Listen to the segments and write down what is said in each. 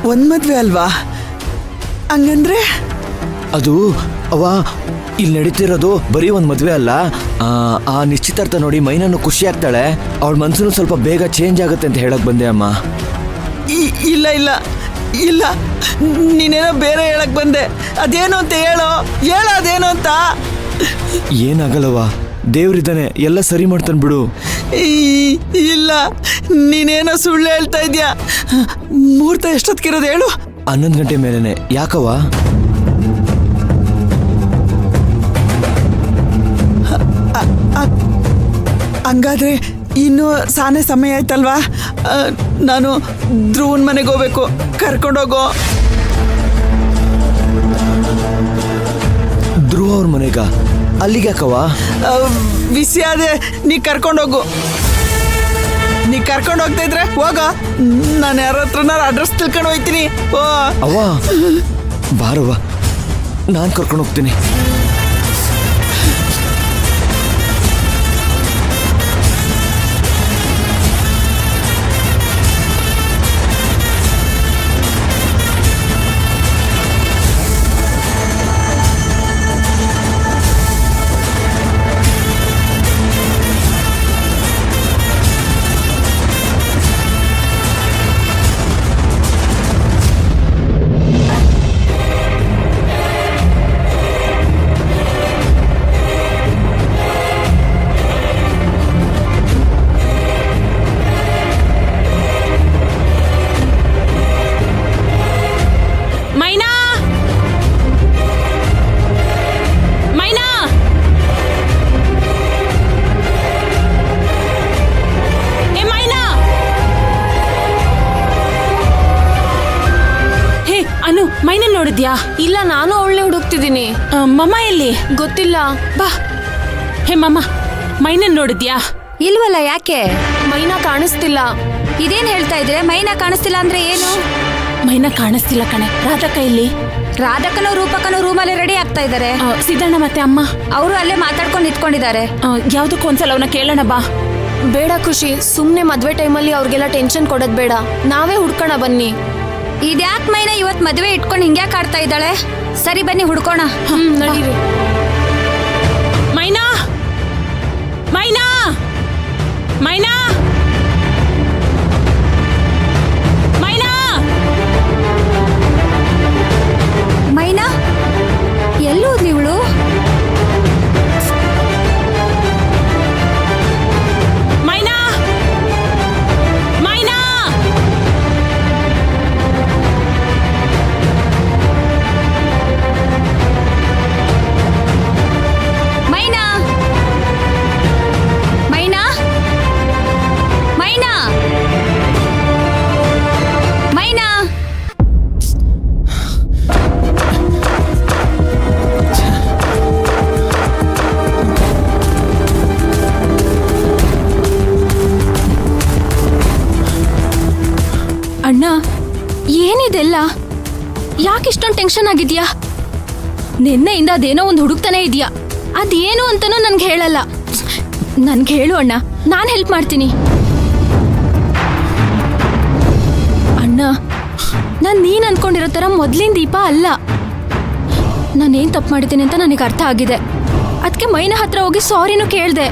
ಒಂದ್ ಮದ್ವೆ ಅಲ್ವಾ? ಹಂಗಂದ್ರೆ ಅದು ಅವ್ವ, ಇಲ್ಲಿ ನಡೀತಿರೋದು ಬರೀ ಒಂದ್ ಮದ್ವೆ ಅಲ್ಲ. ಆ ನಿಶ್ಚಿತಾರ್ಥ ನೋಡಿ ಮೈನನ್ನು ಖುಷಿ ಆಗ್ತಾಳೆ, ಅವಳ ಮನ್ಸನ್ನು ಸ್ವಲ್ಪ ಬೇಗ ಚೇಂಜ್ ಆಗುತ್ತೆ ಅಂತ ಹೇಳಕ್ ಬಂದೆ ಅಮ್ಮ. ಇಲ್ಲ ಇಲ್ಲ ಇಲ್ಲ, ನೀನೇನೋ ಬೇರೆ ಹೇಳಕ್ ಬಂದೆ. ಅದೇನು ಅಂತ ಹೇಳೋ ಅದೇನು ಅಂತ. ಏನಾಗಲ್ಲವ್ವ, ದೇವ್ರಿದ್ದಾನೆ, ಎಲ್ಲ ಸರಿ ಮಾಡ್ತಾನೆ ಬಿಡು. ಇಲ್ಲ, ನೀನೇನೋ ಸುಳ್ಳು ಹೇಳ್ತಾ ಇದ್ಯಾ. ಮುಹೂರ್ತ ಎಷ್ಟೊತ್ತಿಗಿರೋದು ಹೇಳು? 11 ಗಂಟೆ ಮೇಲೇನೆ. ಯಾಕವ್ವ? ಹಂಗಾದ್ರೆ ಇನ್ನು ಸಾನೆ ಸಮಯ ಆಯ್ತಲ್ವಾ? ನಾನು ಧ್ರುವನ್ ಮನೆಗೆ ಹೋಗ್ಬೇಕು, ಕರ್ಕೊಂಡೋಗೋ. ಧ್ರುವ ಅವ್ರ ಮನೆಗ? ಅಲ್ಲಿಗೆ ಯಾಕವ್ವ? ವಿಷಯ ಅದೇ, ನೀ ಕರ್ಕೊಂಡೋಗು. ನೀ ಕರ್ಕೊಂಡು ಹೋಗ್ತಾ ಇದ್ರೆ ಹೋಗ, ನಾನು ಯಾರ ಹತ್ರನಾರು ಅಡ್ರೆಸ್ ತಿಳ್ಕೊಂಡು ಹೋಗ್ತೀನಿ. ಓ ಅವ್ವ, ಬಾರವ್ವ, ನಾನು ಕರ್ಕೊಂಡು ಹೋಗ್ತೀನಿ. ಮೈನನ್ ನೋಡಿದ್ಯಾ? ಇಲ್ಲ, ನಾನು ಅವಳನ್ನೇ ಹುಡುಕ್ತಿದ್ದೀನಿ. ಮಮ್ಮ ಎಲ್ಲಿ ಗೊತ್ತಿಲ್ಲ. ಬಾ. ಹೇ ಮಮ್ಮ, ಮೈನನ್ ನೋಡಿದ್ಯಾ? ಇಲ್ವಲ್ಲ, ಯಾಕೆ? ಮೈನಾ ಕಾಣಿಸ್ತಿಲ್ಲ. ಇದೇನ್ ಹೇಳ್ತಾ ಇದ್ರೆ? ಮೈನಾ ಕಾಣಿಸ್ತಿಲ್ಲ ಅಂದ್ರೆ ಏನು? ಮೈನಾ ಕಾಣಿಸ್ತಿಲ್ಲ ಕಣೆ. ರಾಧಕ್ಕ ಇಲ್ಲಿ? ರಾಧಕನು ರೂಪಕನು ರೂಮಲ್ಲಿ ರೆಡಿ ಆಗ್ತಾ ಇದಾರೆ. ಸಿದ್ದಣ್ಣ ಮತ್ತೆ ಅಮ್ಮ ಅವರು ಅಲ್ಲೇ ಮಾತಾಡ್ಕೊಂಡು ನಿಂತ್ಕೊಂಡಿದ್ದಾರೆ. ಯಾವ್ದಕ್ಕೂ ಒಂದ್ಸಲ ಅವನ ಕೇಳೋಣ ಬಾ. ಬೇಡ ಖುಷಿ, ಸುಮ್ನೆ ಮದ್ವೆ ಟೈಮಲ್ಲಿ ಅವ್ರಿಗೆಲ್ಲ ಟೆನ್ಷನ್ ಕೊಡೋದ್ ಬೇಡ. ನಾವೇ ಹುಡ್ಕೋಣ ಬನ್ನಿ. ಇದ್ಯಾಕ್ ಮೈನಾ ಇವತ್ ಮದ್ವೆ ಇಟ್ಕೊಂಡು ಹಿಂಗ್ಯಾಕ್ ಆಡ್ತಾ ಇದ್ದಾಳೆ? ಸರಿ ಬನ್ನಿ ಹುಡ್ಕೋಣ. ನಡೀರಿ. ಮೈನಾ, ಮೈನಾ, ಮೈನಾ, ಮೈನಾ, ಮೈನಾ ಎಲ್ಲೋದ್ಲಿ ಇವಳು? ಮೈನಾ, ಮೈನಾ. ಮೈನಾ, ಮೈನಾ, ಮೈನಾ, ಮೈನಾ. ಅಣ್ಣ, ಏನಿದೆಲ್ಲ? ಯಾಕಿಷ್ಟೊಂದು ಟೆನ್ಷನ್ ಆಗಿದ್ಯಾ? ನಿನ್ನೆಯಿಂದ ಅದೇನೋ ಒಂದು ಹುಡುಕ್ತಾನೆ ಇದೆಯಾ? ಅದೇನು ಅಂತನೂ ನನ್ಗೆ ಹೇಳಲ್ಲ. ನನ್ಗೆ ಹೇಳು ಅಣ್ಣ, ನಾನು ಹೆಲ್ಪ್ ಮಾಡ್ತೀನಿ. ಅಣ್ಣ, ನೀನ್ ಅನ್ಕೊಂಡಿರೋ ಥರ ಮೊದ್ಲಿನ ದೀಪ ಅಲ್ಲ. ನಾನೇನ್ ತಪ್ಪು ಮಾಡಿದ್ದೀನಿ ಅಂತ ನನಗೆ ಅರ್ಥ ಆಗಿದೆ. ಅದಕ್ಕೆ ಮೈನಾ ಹತ್ರ ಹೋಗಿ ಸಾರಿನೂ ಕೇಳಿದೆ.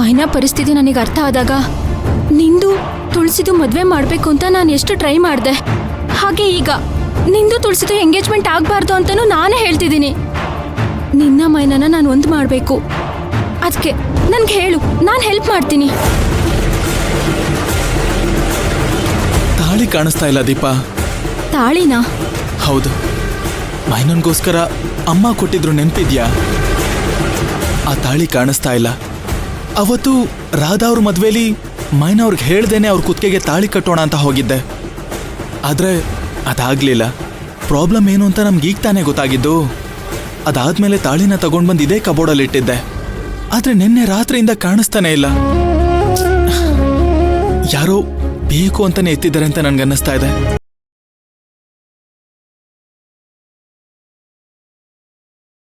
ಮೈನಾ ಪರಿಸ್ಥಿತಿ ನನಗೆ ಅರ್ಥ ಆದಾಗ ನಿಂದು ತುಳಸಿದು ಮದುವೆ ಮಾಡಬೇಕು ಅಂತ ನಾನು ಎಷ್ಟು ಟ್ರೈ ಮಾಡಿದೆ. ಹಾಗೆ ಈಗ ನಿಂದು ತುಳಸಿದು ಎಂಗೇಜ್ಮೆಂಟ್ ಆಗಬಾರ್ದು ಅಂತಲೂ ನಾನೇ ಹೇಳ್ತಿದ್ದೀನಿ. ನಿನ್ನ ಮೈನನ ನಾನು ಒಂದು ಮಾಡಬೇಕು. ಅದಕ್ಕೆ ನನ್ಗೆ ಹೇಳು, ನಾನು ಹೆಲ್ಪ್ ಮಾಡ್ತೀನಿ. ತಾಳಿ ಕಾಣಿಸ್ತಾ ಇಲ್ಲ ದೀಪಾ. ತಾಳಿನಾ? ಹೌದು, ಮೈನನ್ಗೋಸ್ಕರ ಅಮ್ಮ ಕೊಟ್ಟಿದ್ರು, ನೆನ್ಪಿದ್ಯಾ? ಆ ತಾಳಿ ಕಾಣಿಸ್ತಾ ಇಲ್ಲ. ಅವತ್ತು ರಾಧಾ ಅವ್ರ ಮದ್ವೆಲಿ ಮೈನಾ ಅವ್ರಿಗೆ ಹೇಳ್ದೇನೆ ಅವ್ರ ಕುತ್ತಿಗೆಗೆ ತಾಳಿ ಕಟ್ಟೋಣ ಅಂತ ಹೋಗಿದ್ದೆ. ಆದ್ರೆ ಅದಾಗ್ಲಿಲ್ಲ. ಪ್ರಾಬ್ಲಮ್ ಏನು ಅಂತ ನಮ್ಗೆ ಈಗ ತಾನೇ ಗೊತ್ತಾಗಿದ್ದು. ಅದಾದ್ಮೇಲೆ ತಾಳಿನ ತಗೊಂಡ್ಬಂದು ಇದೇ ಕಬೋರ್ಡಲ್ಲಿ ಇಟ್ಟಿದ್ದೆ. ಆದ್ರೆ ನಿನ್ನೆ ರಾತ್ರಿಯಿಂದ ಕಾಣಿಸ್ತಾನೆ ಇಲ್ಲ. ಯಾರೋ ಬೇಕು ಅಂತಾನೆ ಎತ್ತಿದ್ದಾರೆ ಅಂತ ನನ್ಗನ್ನಿಸ್ತಾ ಇದೆ.